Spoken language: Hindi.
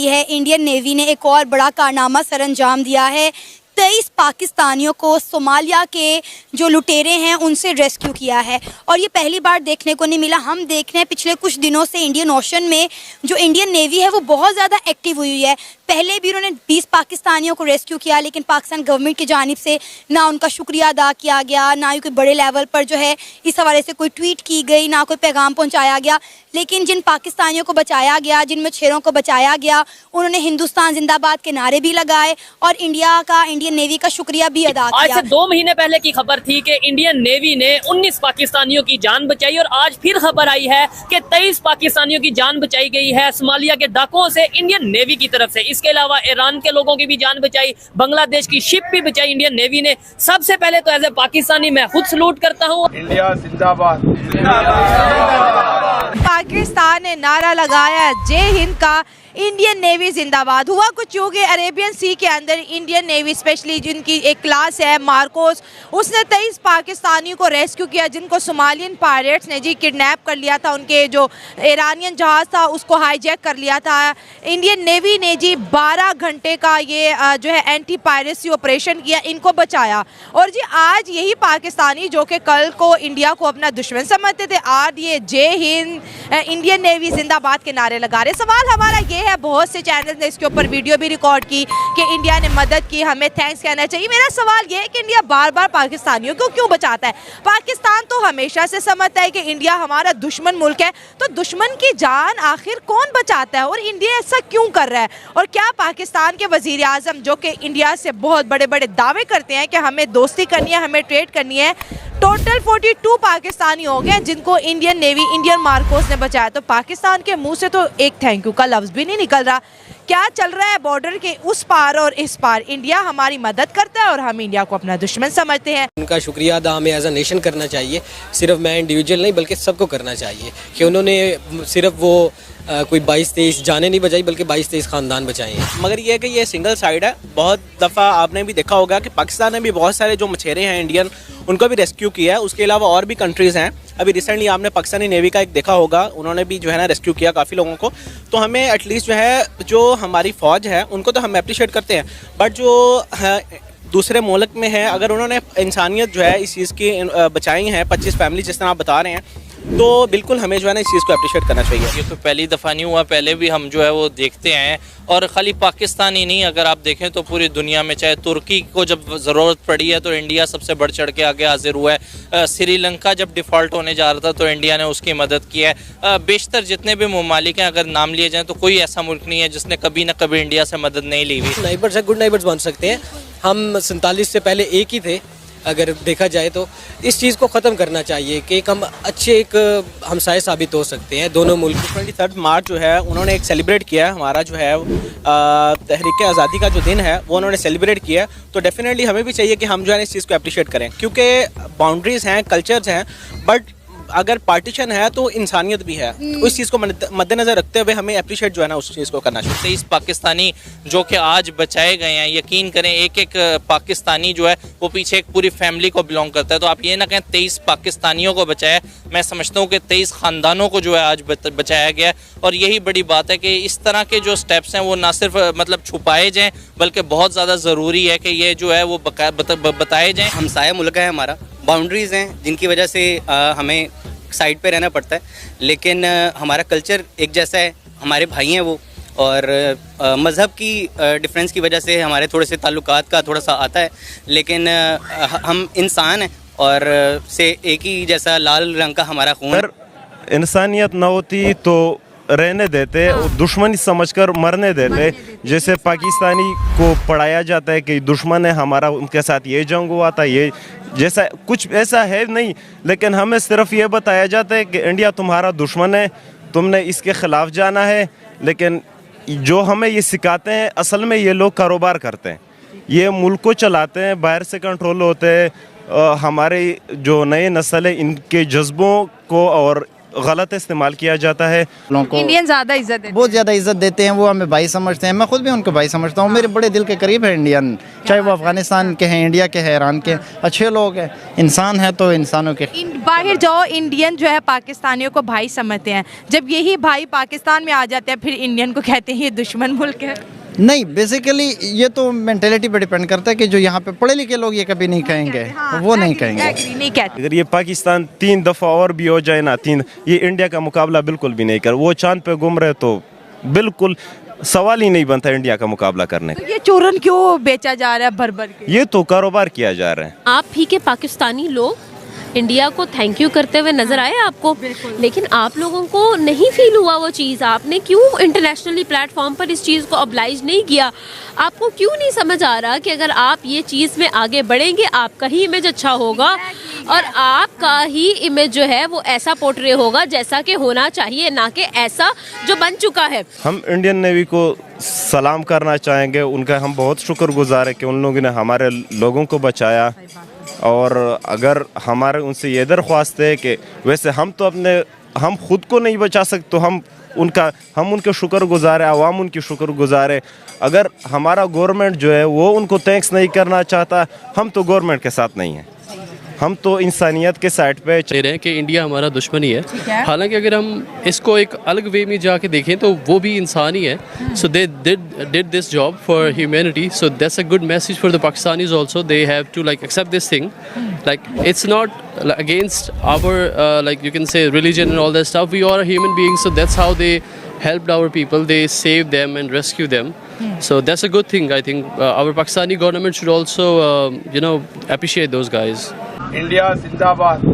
गई है। इंडियन नेवी ने एक और बड़ा कारनामा सरअंजाम दिया है। 23 पाकिस्तानियों को सोमालिया के जो लुटेरे हैं उनसे रेस्क्यू किया है और ये पहली बार देखने को नहीं मिला। हम देख रहे हैं पिछले कुछ दिनों से इंडियन ओशन में जो इंडियन नेवी है वो बहुत ज़्यादा एक्टिव हुई है। पहले भी उन्होंने 20 पाकिस्तानियों को रेस्क्यू किया, लेकिन पाकिस्तान गवर्नमेंट की जानिब से ना उनका शुक्रिया अदा किया गया, ना ही कोई बड़े लेवल पर जो है इस हवाले से कोई ट्वीट की गई, ना कोई पैगाम पहुंचाया गया। लेकिन जिन पाकिस्तानियों को बचाया गया, जिन मछेरों को बचाया गया, उन्होंने हिंदुस्तान जिंदाबाद के नारे भी लगाए और इंडियन नेवी का शुक्रिया भी अदा किया। आज से 2 महीने पहले की खबर थी कि इंडियन नेवी ने 19 पाकिस्तानियों की जान बचाई और आज फिर खबर आई है कि 23 पाकिस्तानियों की जान बचाई गई है सोमालिया के डाकुओं से इंडियन नेवी की तरफ से। इसके अलावा ईरान के लोगों की भी जान बचाई, बांग्लादेश की शिप भी बचाई इंडियन नेवी ने। सबसे पहले तो एज ए पाकिस्तानी मैं खुद सलूट करता हूँ। इंडिया जिंदाबाद। पाकिस्तान ने नारा लगाया जय हिंद का, इंडियन नेवी जिंदाबाद। हुआ कुछ यूँ कि अरेबियन सी के अंदर इंडियन नेवी स्पेशली जिनकी एक क्लास है मार्कोस, उसने 23 पाकिस्तानियों को रेस्क्यू किया जिनको सोमालियन पायरेट्स ने जी किडनैप कर लिया था। उनके जो ईरानियन जहाज़ था उसको हाईजैक कर लिया था। इंडियन नेवी ने जी 12 घंटे का ये जो है एंटी पायरेसी ऑपरेशन किया, इनको बचाया। और जी आज यही पाकिस्तानी जो कि कल को इंडिया को अपना दुश्मन समझते थे, आज ये जय हिंद इंडियन नेवी जिंदाबाद के नारे लगा रहे। सवाल हमारा ये है, बहुत से चैनल ने इसके ऊपर वीडियो भी रिकॉर्ड की कि इंडिया ने मदद की, हमें थैंक्स कहना चाहिए। मेरा सवाल ये है कि इंडिया बार बार पाकिस्तानियों को क्यों बचाता है? पाकिस्तान तो हमेशा से समझता है कि इंडिया हमारा दुश्मन मुल्क है, तो दुश्मन की जान आखिर कौन बचाता है और इंडिया ऐसा क्यों कर रहा है? और क्या पाकिस्तान के वजीर आजम जो कि इंडिया से बहुत बड़े बड़े दावे करते हैं कि हमें दोस्ती करनी है, हमें ट्रेड करनी है, टोटल 42 पाकिस्तानी हो गए जिनको इंडियन नेवी इंडियन मार्कोस ने बचाया, तो पाकिस्तान के मुंह से तो एक थैंक यू का लफ्ज़ भी नहीं निकल रहा। क्या चल रहा है बॉर्डर के उस पार और इस पार? इंडिया हमारी मदद करता है और हम इंडिया को अपना दुश्मन समझते हैं। उनका शुक्रिया अदा हमें एज अ नेशन करना चाहिए, सिर्फ मैं इंडिविजुअल नहीं बल्कि सबको करना चाहिए कि उन्होंने सिर्फ वो कोई 22-23 जाने नहीं बचाई बल्कि 22-23 ख़ानदान बचाए हैं। मगर ये है कि ये सिंगल साइड है। बहुत दफ़ा आपने भी देखा होगा कि पाकिस्तान ने भी बहुत सारे जो मछेरे हैं इंडियन, उनको भी रेस्क्यू किया है। उसके अलावा और भी कंट्रीज़ हैं। अभी रिसेंटली आपने पाकिस्तानी नेवी का एक देखा होगा, उन्होंने भी जो है ना रेस्क्यू किया काफ़ी लोगों को। तो हमें एटलीस्ट जो है जो हमारी फ़ौज है उनको तो हम अप्रिशिएट करते हैं, बट जो दूसरे मुल्क में है अगर उन्होंने इंसानियत जो है इस चीज़ की बचाई है, 25 फैमिली जिस तरह आप बता रहे हैं, तो बिल्कुल हमें जो है ना इस चीज़ को अप्रिशिएट करना चाहिए। ये तो पहली दफ़ा नहीं हुआ, पहले भी हम जो है वो देखते हैं। और ख़ाली पाकिस्तान ही नहीं, अगर आप देखें तो पूरी दुनिया में, चाहे तुर्की को जब ज़रूरत पड़ी है तो इंडिया सबसे बढ़ चढ़ के आगे हाजिर हुआ है। श्रीलंका जब डिफ़ॉल्ट होने जा रहा था तो इंडिया ने उसकी मदद की है। बेशतर जितने भी ममालिक हैं अगर नाम लिए जाएँ तो कोई ऐसा मुल्क नहीं है जिसने कभी ना कभी इंडिया से मदद नहीं ली हुई। नाइबर्स है, गुड नाइबर्स बन सकते हैं। हम 47 से पहले एक ही थे अगर देखा जाए तो। इस चीज़ को ख़त्म करना चाहिए कि हम अच्छे एक हमसाये साबित हो सकते हैं दोनों मुल्क। 23 मार्च जो है उन्होंने एक सेलिब्रेट किया है, हमारा जो है तहरीक आज़ादी का जो दिन है वो उन्होंने सेलिब्रेट किया है। तो डेफिनेटली हमें भी चाहिए कि हम जो है इस चीज़ को अप्रिशिएट करें, क्योंकि बाउंड्रीज़ हैं, कल्चर्स हैं, बट अगर पार्टीशन है तो इंसानियत भी है। तो उस चीज़ को मद्देनजर रखते हुए हमें अप्रिशिएट जो है ना उस चीज़ को करना चाहिए। 23 पाकिस्तानी जो कि आज बचाए गए हैं, यकीन करें एक एक पाकिस्तानी जो है वो पीछे एक पूरी फैमिली को बिलोंग करता है। तो आप ये ना कहें 23 पाकिस्तानियों को बचाया, मैं समझता हूँ कि 23 ख़ानदानों को जो है आज बचाया गया है। और यही बड़ी बात है कि इस तरह के जो स्टेप्स हैं वो ना सिर्फ मतलब छुपाए जाएँ बल्कि बहुत ज़्यादा ज़रूरी है कि ये जो है वो बताए जाएँ। हमसाया मुल्क है हमारा, बाउंड्रीज़ हैं जिनकी वजह से हमें साइड पे रहना पड़ता है, लेकिन हमारा कल्चर एक जैसा है, हमारे भाई हैं वो, और मज़हब की डिफरेंस की वजह से हमारे थोड़े से ताल्लुकात का थोड़ा सा आता है, लेकिन हम इंसान हैं और से एक ही जैसा लाल रंग का हमारा खून। अगर इंसानियत ना होती तो रहने देते, दुश्मनी समझकर मरने देते। जैसे पाकिस्तानी को पढ़ाया जाता है कि दुश्मन है हमारा, उनके साथ ये जंग हुआ था, ये जैसा कुछ ऐसा है नहीं, लेकिन हमें सिर्फ ये बताया जाता है कि इंडिया तुम्हारा दुश्मन है, तुमने इसके ख़िलाफ़ जाना है। लेकिन जो हमें ये सिखाते हैं असल में ये लोग कारोबार करते हैं, ये मुल्क को चलाते हैं, बाहर से कंट्रोल होते हैं। हमारे जो नए नस्ल है इनके जज्बों को और गलत इस्तेमाल किया जाता है। इंडियन ज्यादा इज्जत देते बहुत ज़्यादा इज्जत देते हैं, वो हमें भाई समझते हैं। मैं खुद भी उनको भाई समझता हूँ, मेरे बड़े दिल के करीब है इंडियन, चाहे वो अफगानिस्तान के हैं, इंडिया के हैं, ईरान के, अच्छे लोग हैं, इंसान है तो इंसानों के। बाहर जाओ इंडियन जो है पाकिस्तानियों को भाई समझते हैं, जब यही भाई पाकिस्तान में आ जाते हैं फिर इंडियन को कहते हैं ये दुश्मन मुल्क है। नहीं, बेसिकली ये तो मेंटेलिटी पे डिपेंड करता है कि जो यहाँ पे पढ़े लिखे लोग ये कभी नहीं कहेंगे, वो नहीं कहेंगे। नहीं कहते। अगर ये पाकिस्तान 3 दफ़ा और भी हो जाए ना, ये इंडिया का मुकाबला बिल्कुल भी नहीं कर, वो चांद पे घूम रहे तो बिल्कुल सवाल ही नहीं बनता इंडिया का मुकाबला करने का। तो ये चूरन क्यों बेचा जा रहा है भर भर के? ये तो कारोबार किया जा रहा है। आप ही के पाकिस्तानी लोग इंडिया को थैंक यू करते हुए नजर आए आपको, लेकिन आप लोगों को नहीं फील हुआ वो चीज़? आपने क्यों इंटरनेशनली प्लेटफॉर्म पर इस चीज़ को ऑब्लाइज नहीं किया? आपको क्यों नहीं समझ आ रहा कि अगर आप ये चीज़ में आगे बढ़ेंगे आपका ही इमेज अच्छा होगा और आपका ही इमेज जो है वो ऐसा पोर्ट्रे होगा जैसा कि होना चाहिए, ना कि ऐसा जो बन चुका है। हम इंडियन नेवी को सलाम करना चाहेंगे, उनका हम बहुत शुक्रगुजार है कि उन लोगों ने हमारे लोगों को बचाया। और अगर हमारे उनसे ये दरख्वास्त है कि वैसे हम तो हम खुद को नहीं बचा सकते, तो हम उनके शुक्रगुजार है, आवाम उनकी शुक्रगुजार है। अगर हमारा गवर्नमेंट जो है वो उनको थैंक्स नहीं करना चाहता, हम तो गवर्नमेंट के साथ नहीं हैं, हम तो इंसानियत के साइड पे कह रहे हैं कि इंडिया हमारा दुश्मन ही है। हालांकि अगर हम इसको एक अलग वे में जाके देखें तो वो भी इंसान ही है। So they did this job for humanity, so that's a good message for the Pakistanis also. They have to like accept this thing, like it's not against our like you can say religion and all that stuff, we are human beings, so that's how they helped our people, they saved them and rescued them. So that's a good thing. I think our Pakistani government should also appreciate those guys. India Zindabad.